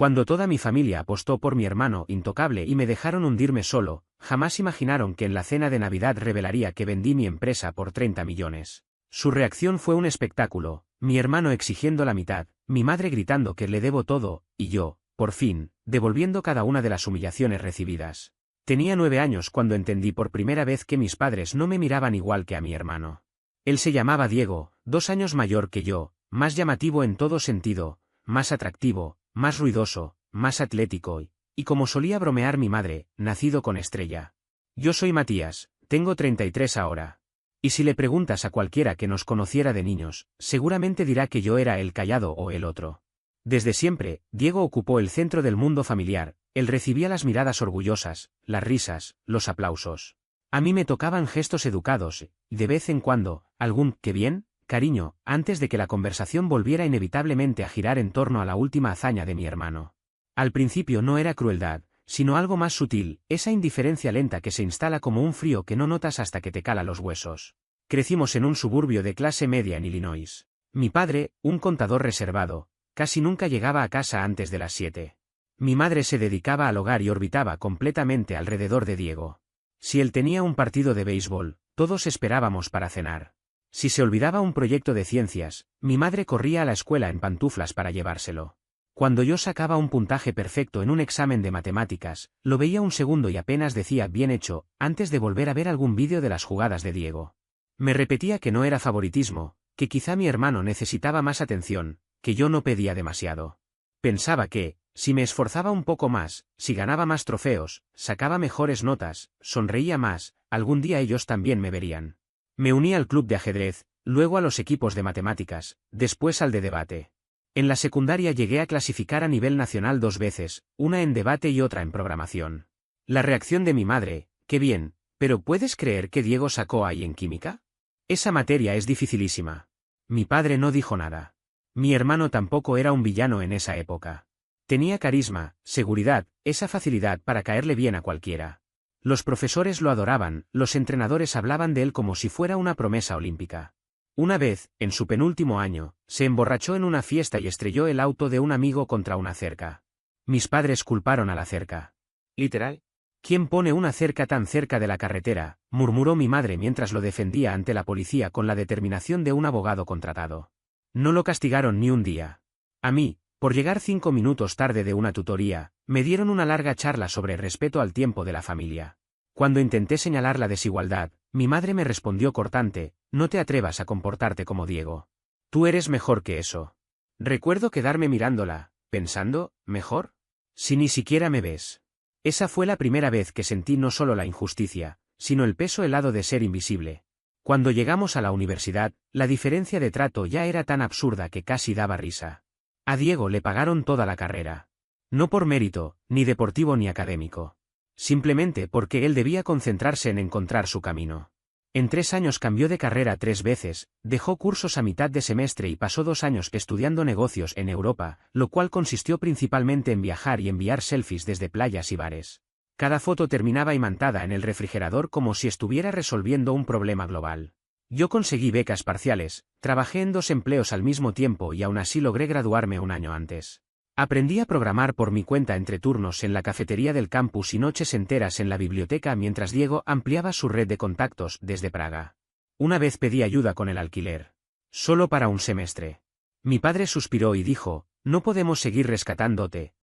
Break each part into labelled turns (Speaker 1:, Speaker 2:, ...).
Speaker 1: Cuando toda mi familia apostó por mi hermano intocable y me dejaron hundirme solo, jamás imaginaron que en la cena de Navidad revelaría que vendí mi empresa por 30 millones. Su reacción fue un espectáculo, mi hermano exigiendo la mitad, mi madre gritando que le debo todo, y yo, por fin, devolviendo cada una de las humillaciones recibidas. Tenía 9 años cuando entendí por primera vez que mis padres no me miraban igual que a mi hermano. Él se llamaba Diego, 2 años mayor que yo, más llamativo en todo sentido, más atractivo, más ruidoso, más atlético y como solía bromear mi madre, nacido con estrella. Yo soy Matías, tengo 33 ahora. Y si le preguntas a cualquiera que nos conociera de niños, seguramente dirá que yo era el callado o el otro. Desde siempre, Diego ocupó el centro del mundo familiar, él recibía las miradas orgullosas, las risas, los aplausos. A mí me tocaban gestos educados, y de vez en cuando, algún «qué bien», cariño, antes de que la conversación volviera inevitablemente a girar en torno a la última hazaña de mi hermano. Al principio no era crueldad, sino algo más sutil, esa indiferencia lenta que se instala como un frío que no notas hasta que te cala los huesos. Crecimos en un suburbio de clase media en Illinois. Mi padre, un contador reservado, casi nunca llegaba a casa antes de las 7. Mi madre se dedicaba al hogar y orbitaba completamente alrededor de Diego. Si él tenía un partido de béisbol, todos esperábamos para cenar. Si se olvidaba un proyecto de ciencias, mi madre corría a la escuela en pantuflas para llevárselo. Cuando yo sacaba un puntaje perfecto en un examen de matemáticas, lo veía un segundo y apenas decía bien hecho, antes de volver a ver algún vídeo de las jugadas de Diego. Me repetía que no era favoritismo, que quizá mi hermano necesitaba más atención, que yo no pedía demasiado. Pensaba que, si me esforzaba un poco más, si ganaba más trofeos, sacaba mejores notas, sonreía más, algún día ellos también me verían. Me uní al club de ajedrez, luego a los equipos de matemáticas, después al de debate. En la secundaria llegué a clasificar a nivel nacional 2 veces, una en debate y otra en programación. La reacción de mi madre, qué bien, pero ¿puedes creer que Diego sacó ahí en química? Esa materia es dificilísima. Mi padre no dijo nada. Mi hermano tampoco era un villano en esa época. Tenía carisma, seguridad, esa facilidad para caerle bien a cualquiera. Los profesores lo adoraban, los entrenadores hablaban de él como si fuera una promesa olímpica. Una vez, en su penúltimo año, se emborrachó en una fiesta y estrelló el auto de un amigo contra una cerca. Mis padres culparon a la cerca. ¿Literal? ¿Quién pone una cerca tan cerca de la carretera?, murmuró mi madre mientras lo defendía ante la policía con la determinación de un abogado contratado. No lo castigaron ni un día. A mí, por llegar 5 minutos tarde de una tutoría, me dieron una larga charla sobre respeto al tiempo de la familia. Cuando intenté señalar la desigualdad, mi madre me respondió cortante: no te atrevas a comportarte como Diego. Tú eres mejor que eso. Recuerdo quedarme mirándola, pensando, ¿mejor? Si ni siquiera me ves. Esa fue la primera vez que sentí no solo la injusticia, sino el peso helado de ser invisible. Cuando llegamos a la universidad, la diferencia de trato ya era tan absurda que casi daba risa. A Diego le pagaron toda la carrera. No por mérito, ni deportivo ni académico. Simplemente porque él debía concentrarse en encontrar su camino. En 3 años cambió de carrera 3 veces, dejó cursos a mitad de semestre y pasó 2 años estudiando negocios en Europa, lo cual consistió principalmente en viajar y enviar selfies desde playas y bares. Cada foto terminaba imantada en el refrigerador como si estuviera resolviendo un problema global. Yo conseguí becas parciales, trabajé en 2 empleos al mismo tiempo y aún así logré graduarme un año antes. Aprendí a programar por mi cuenta entre turnos en la cafetería del campus y noches enteras en la biblioteca mientras Diego ampliaba su red de contactos desde Praga. Una vez pedí ayuda con el alquiler. Solo para un semestre. Mi padre suspiró y dijo: no podemos seguir rescatándote.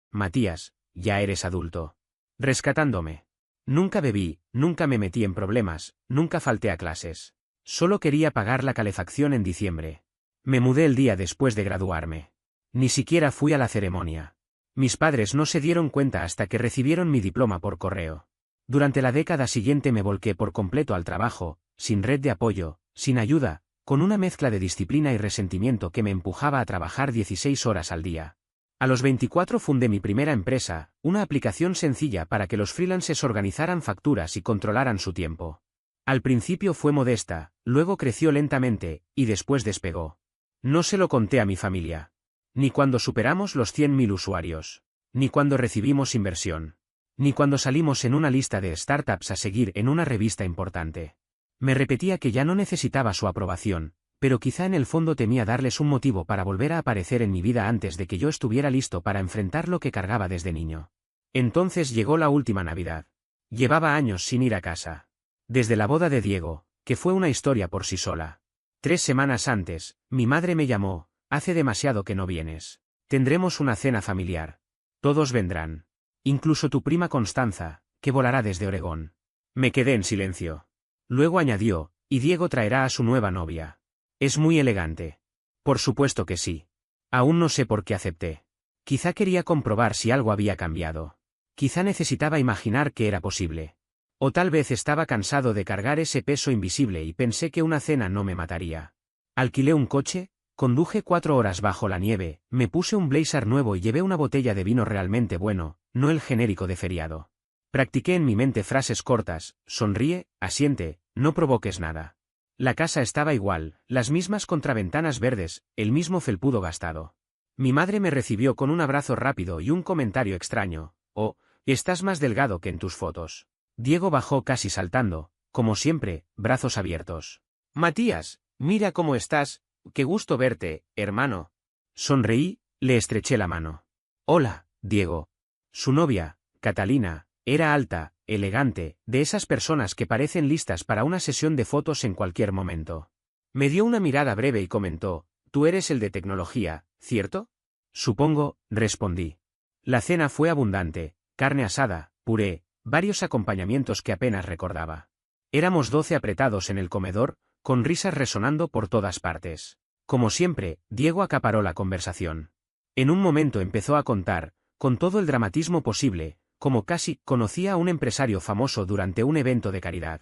Speaker 1: Matías, ya eres adulto. ¿Rescatándome? Nunca bebí, nunca me metí en problemas, nunca falté a clases. Solo quería pagar la calefacción en diciembre. Me mudé el día después de graduarme. Ni siquiera fui a la ceremonia. Mis padres no se dieron cuenta hasta que recibieron mi diploma por correo. Durante la década siguiente me volqué por completo al trabajo, sin red de apoyo, sin ayuda, con una mezcla de disciplina y resentimiento que me empujaba a trabajar 16 horas al día. A los 24 fundé mi primera empresa, una aplicación sencilla para que los freelancers organizaran facturas y controlaran su tiempo. Al principio fue modesta, luego creció lentamente, y después despegó. No se lo conté a mi familia. Ni cuando superamos los 100.000 usuarios. Ni cuando recibimos inversión. Ni cuando salimos en una lista de startups a seguir en una revista importante. Me repetía que ya no necesitaba su aprobación, pero quizá en el fondo temía darles un motivo para volver a aparecer en mi vida antes de que yo estuviera listo para enfrentar lo que cargaba desde niño. Entonces llegó la última Navidad. Llevaba años sin ir a casa. Desde la boda de Diego, que fue una historia por sí sola. 3 semanas antes, mi madre me llamó: hace demasiado que no vienes. Tendremos una cena familiar. Todos vendrán. Incluso tu prima Constanza, que volará desde Oregón. Me quedé en silencio. Luego añadió: y Diego traerá a su nueva novia. Es muy elegante. Por supuesto que sí. Aún no sé por qué acepté. Quizá quería comprobar si algo había cambiado. Quizá necesitaba imaginar que era posible. O tal vez estaba cansado de cargar ese peso invisible y pensé que una cena no me mataría. Alquilé un coche, conduje 4 horas bajo la nieve, me puse un blazer nuevo y llevé una botella de vino realmente bueno, no el genérico de feriado. Practiqué en mi mente frases cortas: sonríe, asiente, no provoques nada. La casa estaba igual, las mismas contraventanas verdes, el mismo felpudo gastado. Mi madre me recibió con un abrazo rápido y un comentario extraño: oh, estás más delgado que en tus fotos. Diego bajó casi saltando, como siempre, brazos abiertos. Matías, mira cómo estás, qué gusto verte, hermano. Sonreí, le estreché la mano. Hola, Diego. Su novia, Catalina, era alta, elegante, de esas personas que parecen listas para una sesión de fotos en cualquier momento. Me dio una mirada breve y comentó: tú eres el de tecnología, ¿cierto? Supongo, respondí. La cena fue abundante: carne asada, puré, varios acompañamientos que apenas recordaba. Éramos 12 apretados en el comedor, con risas resonando por todas partes. Como siempre, Diego acaparó la conversación. En un momento empezó a contar, con todo el dramatismo posible, como casi conocía a un empresario famoso durante un evento de caridad.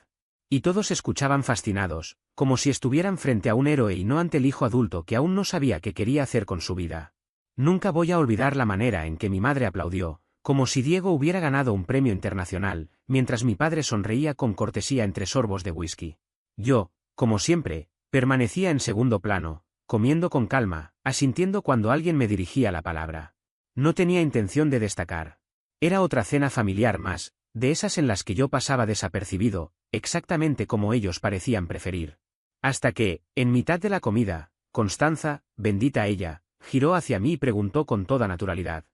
Speaker 1: Y todos escuchaban fascinados, como si estuvieran frente a un héroe y no ante el hijo adulto que aún no sabía qué quería hacer con su vida. Nunca voy a olvidar la manera en que mi madre aplaudió, como si Diego hubiera ganado un premio internacional, mientras mi padre sonreía con cortesía entre sorbos de whisky. Yo, como siempre, permanecía en segundo plano, comiendo con calma, asintiendo cuando alguien me dirigía la palabra. No tenía intención de destacar. Era otra cena familiar más, de esas en las que yo pasaba desapercibido, exactamente como ellos parecían preferir. Hasta que, en mitad de la comida, Constanza, bendita ella, giró hacia mí y preguntó con toda naturalidad: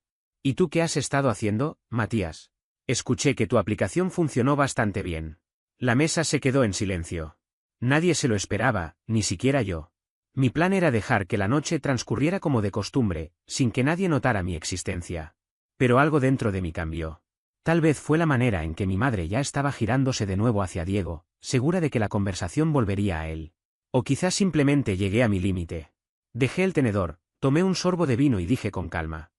Speaker 1: ¿y tú qué has estado haciendo, Matías? Escuché que tu aplicación funcionó bastante bien. La mesa se quedó en silencio. Nadie se lo esperaba, ni siquiera yo. Mi plan era dejar que la noche transcurriera como de costumbre, sin que nadie notara mi existencia. Pero algo dentro de mí cambió. Tal vez fue la manera en que mi madre ya estaba girándose de nuevo hacia Diego, segura de que la conversación volvería a él. O quizás simplemente llegué a mi límite. Dejé el tenedor, tomé un sorbo de vino y dije con calma: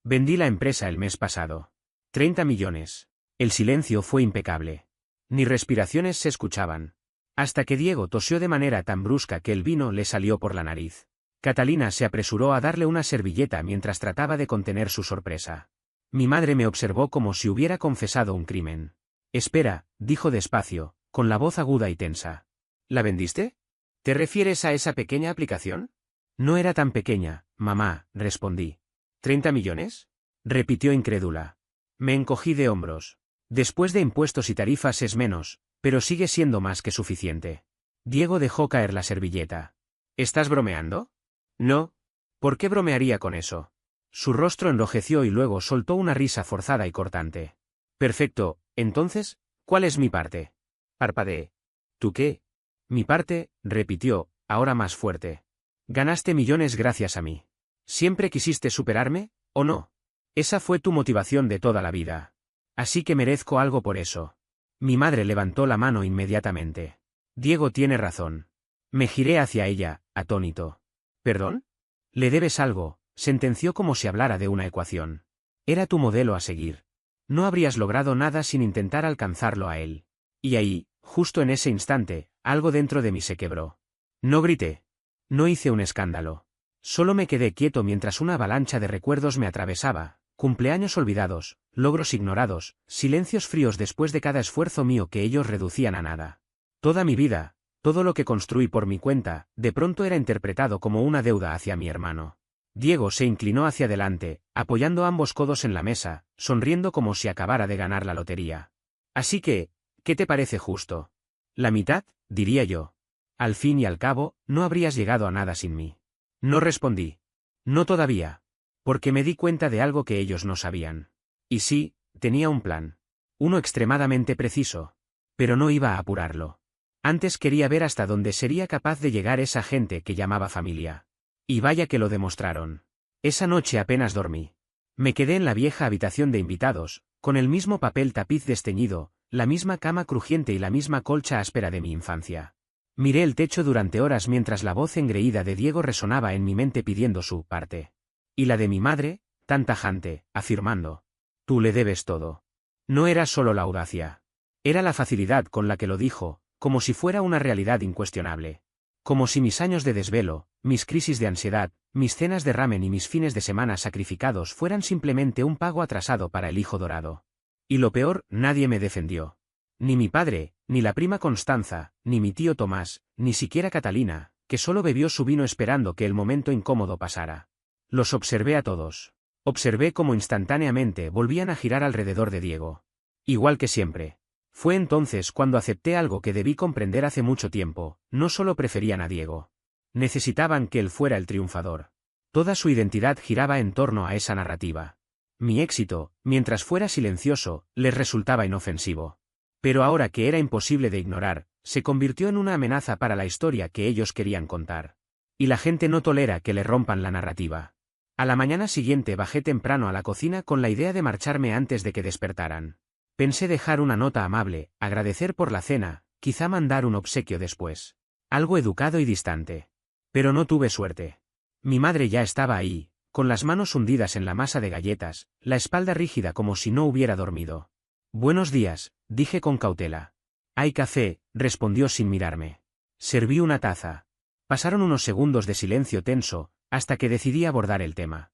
Speaker 1: vendí la empresa el mes pasado. 30 millones. El silencio fue impecable. Ni respiraciones se escuchaban. Hasta que Diego tosió de manera tan brusca que el vino le salió por la nariz. Catalina se apresuró a darle una servilleta mientras trataba de contener su sorpresa. Mi madre me observó como si hubiera confesado un crimen. Espera, dijo despacio, con la voz aguda y tensa. ¿La vendiste? ¿Te refieres a esa pequeña aplicación? No era tan pequeña, mamá, respondí. ¿30 millones? Repitió incrédula. Me encogí de hombros. Después de impuestos y tarifas es menos, pero sigue siendo más que suficiente. Diego dejó caer la servilleta. ¿Estás bromeando? No. ¿Por qué bromearía con eso? Su rostro enrojeció y luego soltó una risa forzada y cortante. Perfecto, entonces, ¿cuál es mi parte? Parpadeé. ¿Tú qué? Mi parte, repitió, ahora más fuerte. Ganaste millones gracias a mí. ¿Siempre quisiste superarme, o no? Esa fue tu motivación de toda la vida. Así que merezco algo por eso. Mi madre levantó la mano inmediatamente. Diego tiene razón. Me giré hacia ella, atónito. ¿Perdón? Le debes algo, sentenció como si hablara de una ecuación. Era tu modelo a seguir. No habrías logrado nada sin intentar alcanzarlo a él. Y ahí, justo en ese instante, algo dentro de mí se quebró. No grité. No hice un escándalo. Solo me quedé quieto mientras una avalancha de recuerdos me atravesaba: cumpleaños olvidados, logros ignorados, silencios fríos después de cada esfuerzo mío que ellos reducían a nada. Toda mi vida, todo lo que construí por mi cuenta, de pronto era interpretado como una deuda hacia mi hermano. Diego se inclinó hacia adelante, apoyando ambos codos en la mesa, sonriendo como si acabara de ganar la lotería. Así que, ¿qué te parece justo? La mitad, diría yo. Al fin y al cabo, no habrías llegado a nada sin mí. No respondí. No todavía. Porque me di cuenta de algo que ellos no sabían. Y sí, tenía un plan. Uno extremadamente preciso. Pero no iba a apurarlo. Antes quería ver hasta dónde sería capaz de llegar esa gente que llamaba familia. Y vaya que lo demostraron. Esa noche apenas dormí. Me quedé en la vieja habitación de invitados, con el mismo papel tapiz desteñido, la misma cama crujiente y la misma colcha áspera de mi infancia. Miré el techo durante horas mientras la voz engreída de Diego resonaba en mi mente pidiendo su parte. Y la de mi madre, tan tajante, afirmando: tú le debes todo. No era solo la audacia. Era la facilidad con la que lo dijo, como si fuera una realidad incuestionable. Como si mis años de desvelo, mis crisis de ansiedad, mis cenas de ramen y mis fines de semana sacrificados fueran simplemente un pago atrasado para el hijo dorado. Y lo peor, nadie me defendió. Ni mi padre, ni la prima Constanza, ni mi tío Tomás, ni siquiera Catalina, que solo bebió su vino esperando que el momento incómodo pasara. Los observé a todos. Observé cómo instantáneamente volvían a girar alrededor de Diego. Igual que siempre. Fue entonces cuando acepté algo que debí comprender hace mucho tiempo: no solo preferían a Diego. Necesitaban que él fuera el triunfador. Toda su identidad giraba en torno a esa narrativa. Mi éxito, mientras fuera silencioso, les resultaba inofensivo. Pero ahora que era imposible de ignorar, se convirtió en una amenaza para la historia que ellos querían contar. Y la gente no tolera que le rompan la narrativa. A la mañana siguiente bajé temprano a la cocina con la idea de marcharme antes de que despertaran. Pensé dejar una nota amable, agradecer por la cena, quizá mandar un obsequio después. Algo educado y distante. Pero no tuve suerte. Mi madre ya estaba ahí, con las manos hundidas en la masa de galletas, la espalda rígida como si no hubiera dormido. Buenos días, dije con cautela. Hay café, respondió sin mirarme. Serví una taza. Pasaron unos segundos de silencio tenso, hasta que decidí abordar el tema.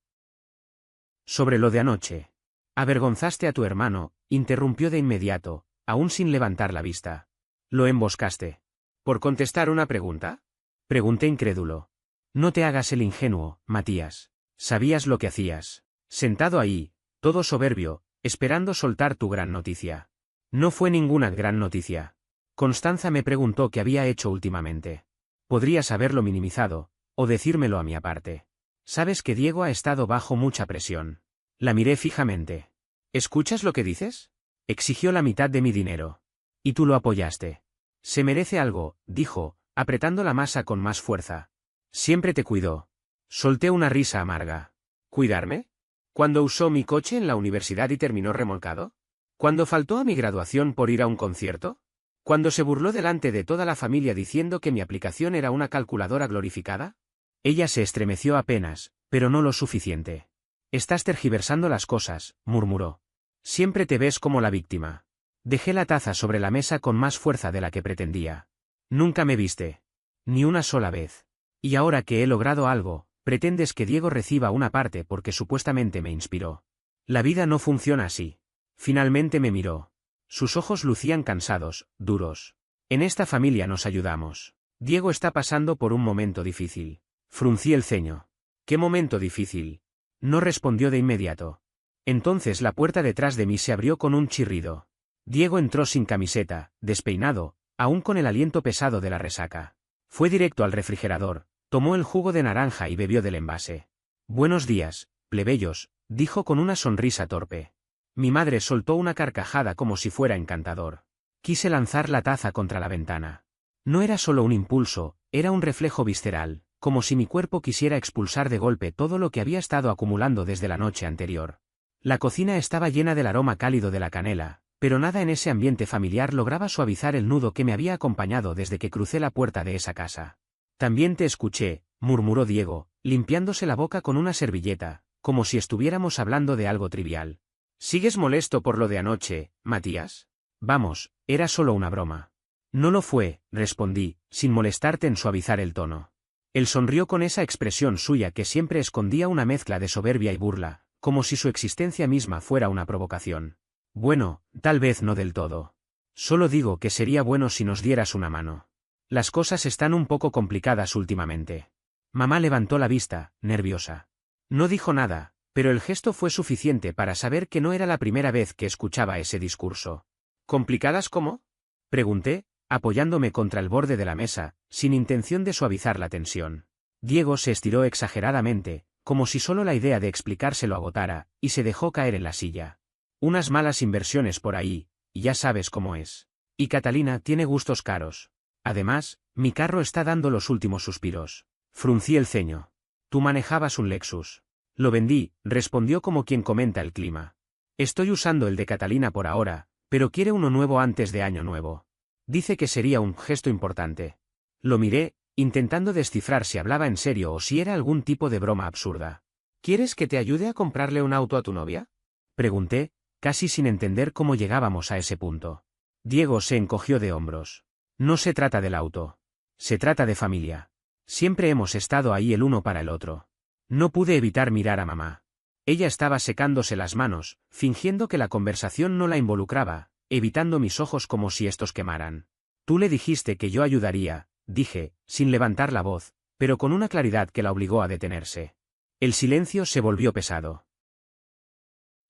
Speaker 1: Sobre lo de anoche. Avergonzaste a tu hermano, interrumpió de inmediato, aún sin levantar la vista. Lo emboscaste. ¿Por contestar una pregunta? Pregunté incrédulo. No te hagas el ingenuo, Matías. Sabías lo que hacías. Sentado ahí, todo soberbio, esperando soltar tu gran noticia. No fue ninguna gran noticia. Constanza me preguntó qué había hecho últimamente. Podrías haberlo minimizado, o decírmelo a mi aparte. Sabes que Diego ha estado bajo mucha presión. La miré fijamente. ¿Escuchas lo que dices? Exigió la mitad de mi dinero. Y tú lo apoyaste. Se merece algo, dijo, apretando la masa con más fuerza. Siempre te cuidó. Solté una risa amarga. ¿Cuidarme? ¿Cuándo usó mi coche en la universidad y terminó remolcado? ¿Cuándo faltó a mi graduación por ir a un concierto? ¿Cuándo se burló delante de toda la familia diciendo que mi aplicación era una calculadora glorificada? Ella se estremeció apenas, pero no lo suficiente. Estás tergiversando las cosas, murmuró. Siempre te ves como la víctima. Dejé la taza sobre la mesa con más fuerza de la que pretendía. Nunca me viste. Ni una sola vez. Y ahora que he logrado algo, pretendes que Diego reciba una parte porque supuestamente me inspiró. La vida no funciona así. Finalmente me miró. Sus ojos lucían cansados, duros. En esta familia nos ayudamos. Diego está pasando por un momento difícil. Fruncí el ceño. ¿Qué momento difícil? No respondió de inmediato. Entonces la puerta detrás de mí se abrió con un chirrido. Diego entró sin camiseta, despeinado, aún con el aliento pesado de la resaca. Fue directo al refrigerador, tomó el jugo de naranja y bebió del envase. Buenos días, plebeyos, dijo con una sonrisa torpe. Mi madre soltó una carcajada como si fuera encantador. Quise lanzar la taza contra la ventana. No era solo un impulso, era un reflejo visceral, como si mi cuerpo quisiera expulsar de golpe todo lo que había estado acumulando desde la noche anterior. La cocina estaba llena del aroma cálido de la canela, pero nada en ese ambiente familiar lograba suavizar el nudo que me había acompañado desde que crucé la puerta de esa casa. También te escuché, murmuró Diego, limpiándose la boca con una servilleta, como si estuviéramos hablando de algo trivial. ¿Sigues molesto por lo de anoche, Matías? Vamos, era solo una broma. No lo fue, respondí, sin molestarte en suavizar el tono. Él sonrió con esa expresión suya que siempre escondía una mezcla de soberbia y burla, como si su existencia misma fuera una provocación. Bueno, tal vez no del todo. Solo digo que sería bueno si nos dieras una mano. Las cosas están un poco complicadas últimamente. Mamá levantó la vista, nerviosa. No dijo nada, pero el gesto fue suficiente para saber que no era la primera vez que escuchaba ese discurso. ¿Complicadas cómo? Pregunté, apoyándome contra el borde de la mesa, sin intención de suavizar la tensión. Diego se estiró exageradamente, como si solo la idea de explicárselo agotara, y se dejó caer en la silla. Unas malas inversiones por ahí, y ya sabes cómo es. Y Catalina tiene gustos caros. Además, mi carro está dando los últimos suspiros. Fruncí el ceño. Tú manejabas un Lexus. Lo vendí, respondió como quien comenta el clima. Estoy usando el de Catalina por ahora, pero quiere uno nuevo antes de Año Nuevo. Dice que sería un gesto importante. Lo miré, intentando descifrar si hablaba en serio o si era algún tipo de broma absurda. ¿Quieres que te ayude a comprarle un auto a tu novia? Pregunté, casi sin entender cómo llegábamos a ese punto. Diego se encogió de hombros. No se trata del auto. Se trata de familia. Siempre hemos estado ahí el uno para el otro. No pude evitar mirar a mamá. Ella estaba secándose las manos, fingiendo que la conversación no la involucraba, evitando mis ojos como si estos quemaran. Tú le dijiste que yo ayudaría, dije, sin levantar la voz, pero con una claridad que la obligó a detenerse. El silencio se volvió pesado.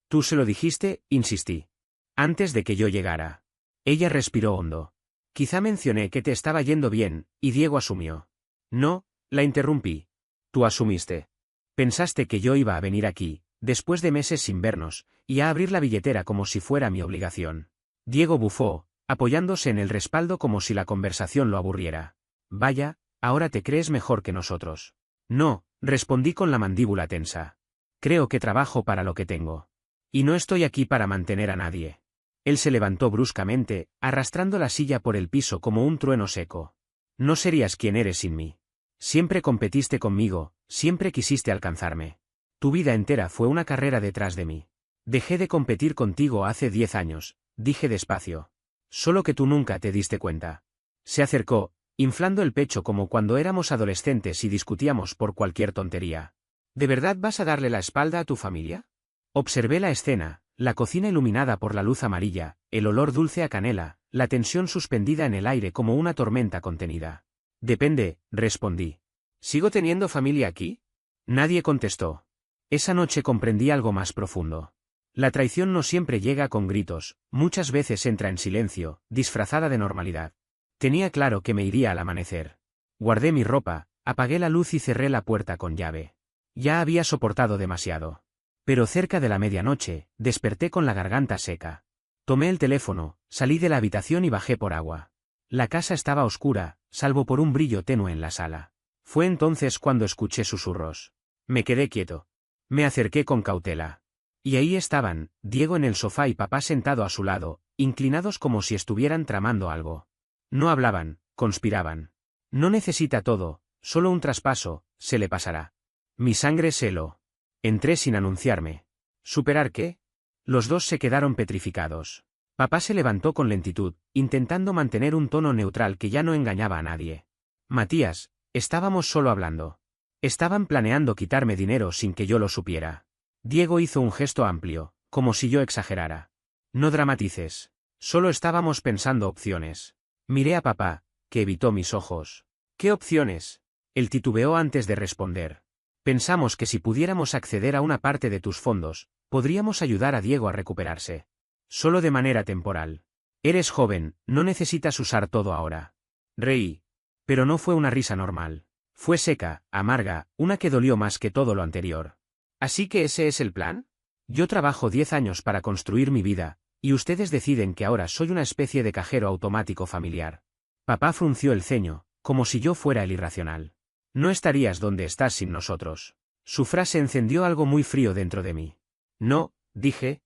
Speaker 1: Tú se lo dijiste, insistí. Antes de que yo llegara. Ella respiró hondo. Quizá mencioné que te estaba yendo bien, y Diego asumió. No, la interrumpí. Tú asumiste. Pensaste que yo iba a venir aquí, después de meses sin vernos, y a abrir la billetera como si fuera mi obligación. Diego bufó, apoyándose en el respaldo como si la conversación lo aburriera. Vaya, ahora te crees mejor que nosotros. No, respondí con la mandíbula tensa. Creo que trabajo para lo que tengo. Y no estoy aquí para mantener a nadie. Él se levantó bruscamente, arrastrando la silla por el piso como un trueno seco. No serías quien eres sin mí. Siempre competiste conmigo, siempre quisiste alcanzarme. Tu vida entera fue una carrera detrás de mí. Dejé de competir contigo hace 10 años, dije despacio. Solo que tú nunca te diste cuenta. Se acercó, inflando el pecho como cuando éramos adolescentes y discutíamos por cualquier tontería. ¿De verdad vas a darle la espalda a tu familia? Observé la escena, la cocina iluminada por la luz amarilla, el olor dulce a canela, la tensión suspendida en el aire como una tormenta contenida. Depende, respondí. ¿Sigo teniendo familia aquí? Nadie contestó. Esa noche comprendí algo más profundo. La traición no siempre llega con gritos, muchas veces entra en silencio, disfrazada de normalidad. Tenía claro que me iría al amanecer. Guardé mi ropa, apagué la luz y cerré la puerta con llave. Ya había soportado demasiado. Pero cerca de la medianoche, desperté con la garganta seca. Tomé el teléfono, salí de la habitación y bajé por agua. La casa estaba oscura, salvo por un brillo tenue en la sala. Fue entonces cuando escuché susurros. Me quedé quieto. Me acerqué con cautela. Y ahí estaban, Diego en el sofá y papá sentado a su lado, inclinados como si estuvieran tramando algo. No hablaban, conspiraban. No necesita todo, solo un traspaso, se le pasará. Mi sangre se heló. Entré sin anunciarme. ¿Superar qué? Los dos se quedaron petrificados. Papá se levantó con lentitud, intentando mantener un tono neutral que ya no engañaba a nadie. Matías, estábamos solo hablando. Estaban planeando quitarme dinero sin que yo lo supiera. Diego hizo un gesto amplio, como si yo exagerara. No dramatices. Solo estábamos pensando opciones. Miré a papá, que evitó mis ojos. ¿Qué opciones? Él titubeó antes de responder. Pensamos que si pudiéramos acceder a una parte de tus fondos, podríamos ayudar a Diego a recuperarse. Solo de manera temporal. Eres joven, no necesitas usar todo ahora. Reí. Pero no fue una risa normal. Fue seca, amarga, una que dolió más que todo lo anterior. ¿Así que ese es el plan? Yo trabajo 10 años para construir mi vida, y ustedes deciden que ahora soy una especie de cajero automático familiar. Papá frunció el ceño, como si yo fuera el irracional. No estarías donde estás sin nosotros. Su frase encendió algo muy frío dentro de mí. No, dije.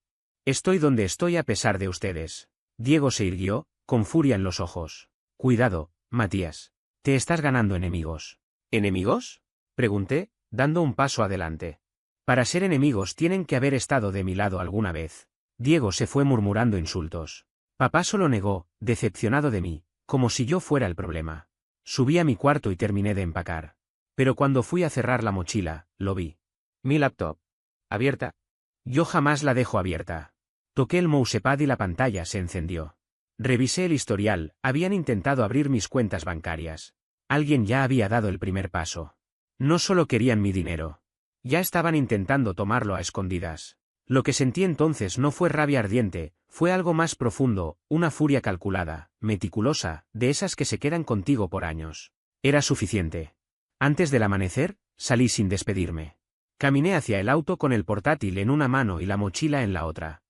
Speaker 1: Estoy donde estoy a pesar de ustedes. Diego se irguió, con furia en los ojos. Cuidado, Matías. Te estás ganando enemigos. ¿Enemigos? Pregunté, dando un paso adelante. Para ser enemigos tienen que haber estado de mi lado alguna vez. Diego se fue murmurando insultos. Papá solo negó, decepcionado de mí, como si yo fuera el problema. Subí a mi cuarto y terminé de empacar. Pero cuando fui a cerrar la mochila, lo vi. Mi laptop. ¿Abierta? Yo jamás la dejo abierta. Toqué el mousepad y la pantalla se encendió. Revisé el historial, habían intentado abrir mis cuentas bancarias. Alguien ya había dado el primer paso. No solo querían mi dinero. Ya estaban intentando tomarlo a escondidas. Lo que sentí entonces no fue rabia ardiente, fue algo más profundo, una furia calculada, meticulosa, de esas que se quedan contigo por años. Era suficiente. Antes del amanecer, salí sin despedirme. Caminé hacia el auto con el portátil en una mano y la mochila en la otra.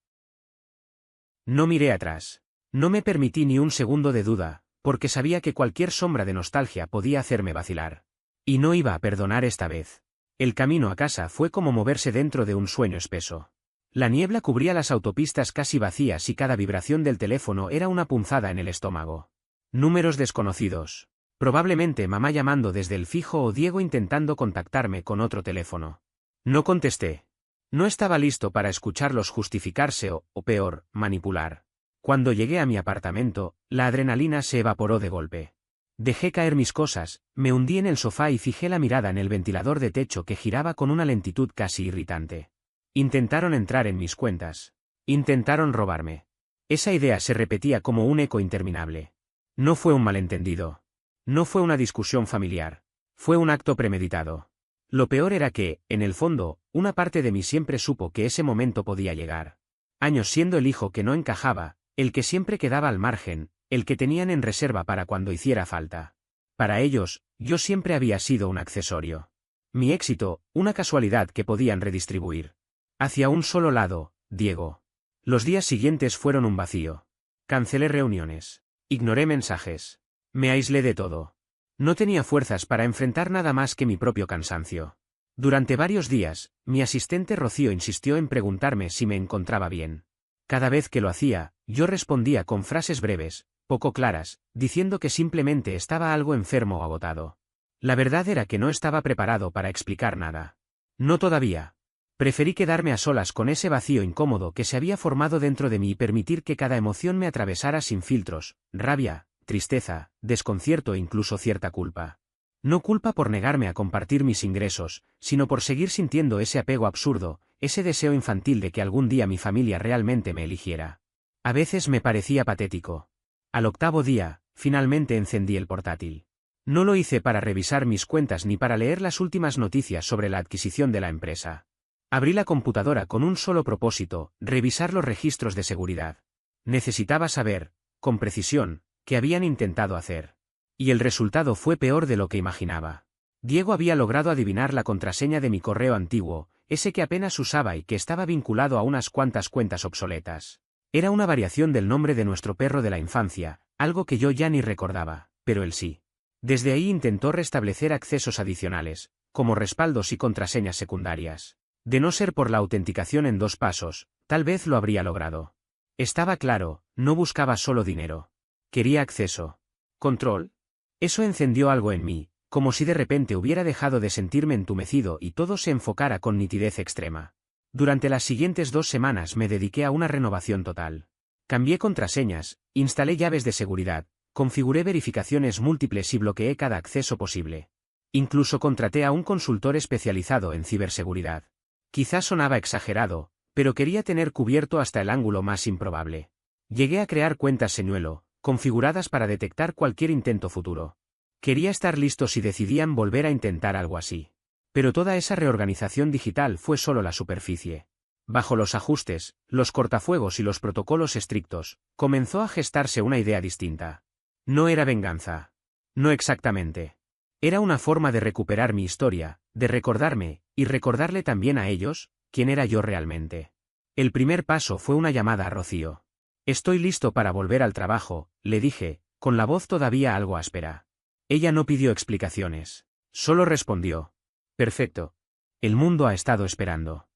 Speaker 1: No miré atrás. No me permití ni un segundo de duda, porque sabía que cualquier sombra de nostalgia podía hacerme vacilar. Y no iba a perdonar esta vez. El camino a casa fue como moverse dentro de un sueño espeso. La niebla cubría las autopistas casi vacías y cada vibración del teléfono era una punzada en el estómago. Números desconocidos. Probablemente mamá llamando desde el fijo o Diego intentando contactarme con otro teléfono. No contesté. No estaba listo para escucharlos justificarse o peor, manipular. Cuando llegué a mi apartamento, la adrenalina se evaporó de golpe. Dejé caer mis cosas, me hundí en el sofá y fijé la mirada en el ventilador de techo que giraba con una lentitud casi irritante. Intentaron entrar en mis cuentas. Intentaron robarme. Esa idea se repetía como un eco interminable. No fue un malentendido. No fue una discusión familiar. Fue un acto premeditado. Lo peor era que, en el fondo, una parte de mí siempre supo que ese momento podía llegar. Años siendo el hijo que no encajaba, el que siempre quedaba al margen, el que tenían en reserva para cuando hiciera falta. Para ellos, yo siempre había sido un accesorio. Mi éxito, una casualidad que podían redistribuir. Hacia un solo lado, Diego. Los días siguientes fueron un vacío. Cancelé reuniones. Ignoré mensajes. Me aislé de todo. No tenía fuerzas para enfrentar nada más que mi propio cansancio. Durante varios días, mi asistente Rocío insistió en preguntarme si me encontraba bien. Cada vez que lo hacía, yo respondía con frases breves, poco claras, diciendo que simplemente estaba algo enfermo o agotado. La verdad era que no estaba preparado para explicar nada. No todavía. Preferí quedarme a solas con ese vacío incómodo que se había formado dentro de mí y permitir que cada emoción me atravesara sin filtros, rabia, tristeza, desconcierto e incluso cierta culpa. No culpa por negarme a compartir mis ingresos, sino por seguir sintiendo ese apego absurdo, ese deseo infantil de que algún día mi familia realmente me eligiera. A veces me parecía patético. Al octavo día, finalmente encendí el portátil. No lo hice para revisar mis cuentas ni para leer las últimas noticias sobre la adquisición de la empresa. Abrí la computadora con un solo propósito, revisar los registros de seguridad. Necesitaba saber, con precisión, qué habían intentado hacer. Y el resultado fue peor de lo que imaginaba. Diego había logrado adivinar la contraseña de mi correo antiguo, ese que apenas usaba y que estaba vinculado a unas cuantas cuentas obsoletas. Era una variación del nombre de nuestro perro de la infancia, algo que yo ya ni recordaba, pero él sí. Desde ahí intentó restablecer accesos adicionales, como respaldos y contraseñas secundarias. De no ser por la autenticación en 2 pasos, tal vez lo habría logrado. Estaba claro, no buscaba solo dinero. Quería acceso. ¿Control? Eso encendió algo en mí, como si de repente hubiera dejado de sentirme entumecido y todo se enfocara con nitidez extrema. Durante las siguientes 2 semanas me dediqué a una renovación total. Cambié contraseñas, instalé llaves de seguridad, configuré verificaciones múltiples y bloqueé cada acceso posible. Incluso contraté a un consultor especializado en ciberseguridad. Quizás sonaba exagerado, pero quería tener cubierto hasta el ángulo más improbable. Llegué a crear cuentas señuelo, configuradas para detectar cualquier intento futuro. Quería estar listo si decidían volver a intentar algo así. Pero toda esa reorganización digital fue solo la superficie. Bajo los ajustes, los cortafuegos y los protocolos estrictos, comenzó a gestarse una idea distinta. No era venganza. No exactamente. Era una forma de recuperar mi historia, de recordarme, y recordarle también a ellos, quién era yo realmente. El primer paso fue una llamada a Rocío. Estoy listo para volver al trabajo, le dije, con la voz todavía algo áspera. Ella no pidió explicaciones. Solo respondió. Perfecto. El mundo ha estado esperando.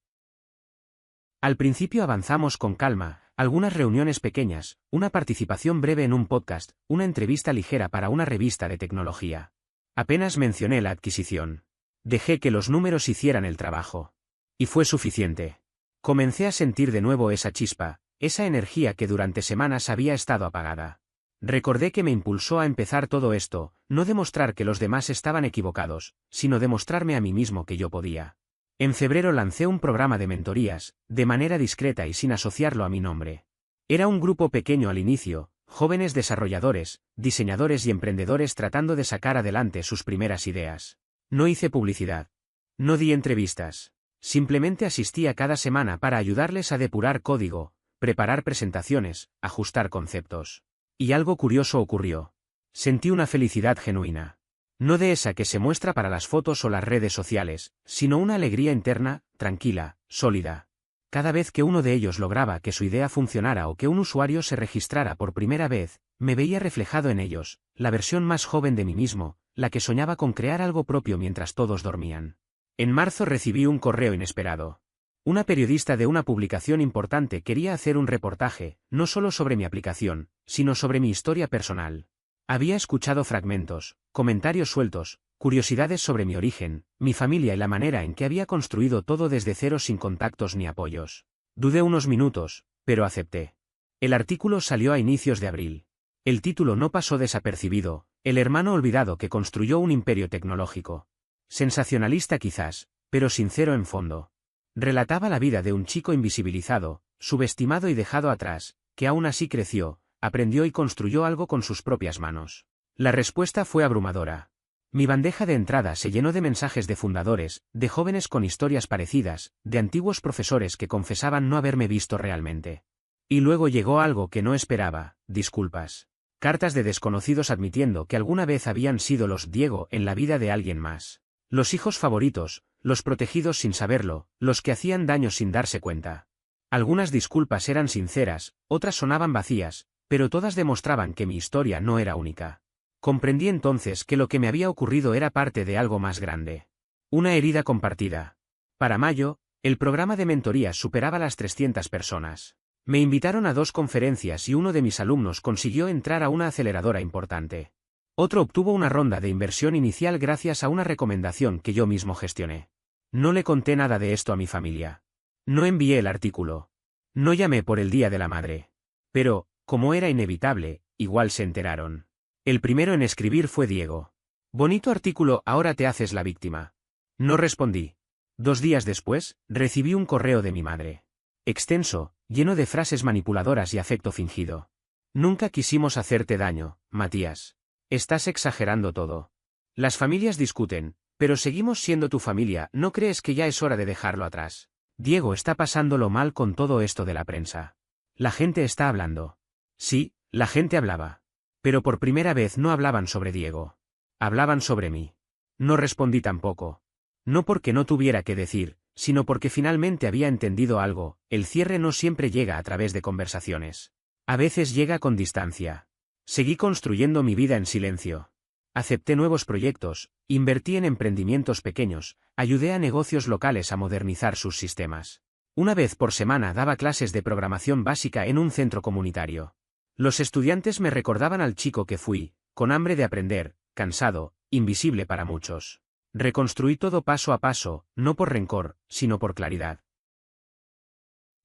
Speaker 1: Al principio avanzamos con calma, algunas reuniones pequeñas, una participación breve en un podcast, una entrevista ligera para una revista de tecnología. Apenas mencioné la adquisición. Dejé que los números hicieran el trabajo. Y fue suficiente. Comencé a sentir de nuevo esa chispa, esa energía que durante semanas había estado apagada. Recordé que me impulsó a empezar todo esto, no demostrar que los demás estaban equivocados, sino demostrarme a mí mismo que yo podía. En febrero lancé un programa de mentorías, de manera discreta y sin asociarlo a mi nombre. Era un grupo pequeño al inicio, jóvenes desarrolladores, diseñadores y emprendedores tratando de sacar adelante sus primeras ideas. No hice publicidad. No di entrevistas. Simplemente asistía cada semana para ayudarles a depurar código, preparar presentaciones, ajustar conceptos. Y algo curioso ocurrió. Sentí una felicidad genuina. No de esa que se muestra para las fotos o las redes sociales, sino una alegría interna, tranquila, sólida. Cada vez que uno de ellos lograba que su idea funcionara o que un usuario se registrara por primera vez, me veía reflejado en ellos, la versión más joven de mí mismo, la que soñaba con crear algo propio mientras todos dormían. En marzo recibí un correo inesperado. Una periodista de una publicación importante quería hacer un reportaje, no solo sobre mi aplicación, sino sobre mi historia personal. Había escuchado fragmentos, comentarios sueltos, curiosidades sobre mi origen, mi familia y la manera en que había construido todo desde cero sin contactos ni apoyos. Dudé unos minutos, pero acepté. El artículo salió a inicios de abril. El título no pasó desapercibido: El hermano olvidado que construyó un imperio tecnológico. Sensacionalista quizás, pero sincero en fondo. Relataba la vida de un chico invisibilizado, subestimado y dejado atrás, que aún así creció, aprendió y construyó algo con sus propias manos. La respuesta fue abrumadora. Mi bandeja de entrada se llenó de mensajes de fundadores, de jóvenes con historias parecidas, de antiguos profesores que confesaban no haberme visto realmente. Y luego llegó algo que no esperaba: disculpas. Cartas de desconocidos admitiendo que alguna vez habían sido los Diego en la vida de alguien más. Los hijos favoritos, los protegidos sin saberlo, los que hacían daño sin darse cuenta. Algunas disculpas eran sinceras, otras sonaban vacías, pero todas demostraban que mi historia no era única. Comprendí entonces que lo que me había ocurrido era parte de algo más grande. Una herida compartida. Para mayo, el programa de mentoría superaba las 300 personas. Me invitaron a 2 conferencias y uno de mis alumnos consiguió entrar a una aceleradora importante. Otro obtuvo una ronda de inversión inicial gracias a una recomendación que yo mismo gestioné. No le conté nada de esto a mi familia. No envié el artículo. No llamé por el Día de la Madre. Pero, como era inevitable, igual se enteraron. El primero en escribir fue Diego. Bonito artículo, ahora te haces la víctima. No respondí. 2 días después, recibí un correo de mi madre. Extenso, lleno de frases manipuladoras y afecto fingido. Nunca quisimos hacerte daño, Matías. Estás exagerando todo. Las familias discuten, pero seguimos siendo tu familia. ¿No crees que ya es hora de dejarlo atrás? Diego está pasándolo mal con todo esto de la prensa. La gente está hablando. Sí, la gente hablaba. Pero por primera vez no hablaban sobre Diego. Hablaban sobre mí. No respondí tampoco. No porque no tuviera que decir, sino porque finalmente había entendido algo: el cierre no siempre llega a través de conversaciones. A veces llega con distancia. Seguí construyendo mi vida en silencio. Acepté nuevos proyectos, invertí en emprendimientos pequeños, ayudé a negocios locales a modernizar sus sistemas. Una vez por semana daba clases de programación básica en un centro comunitario. Los estudiantes me recordaban al chico que fui, con hambre de aprender, cansado, invisible para muchos. Reconstruí todo paso a paso, no por rencor, sino por claridad.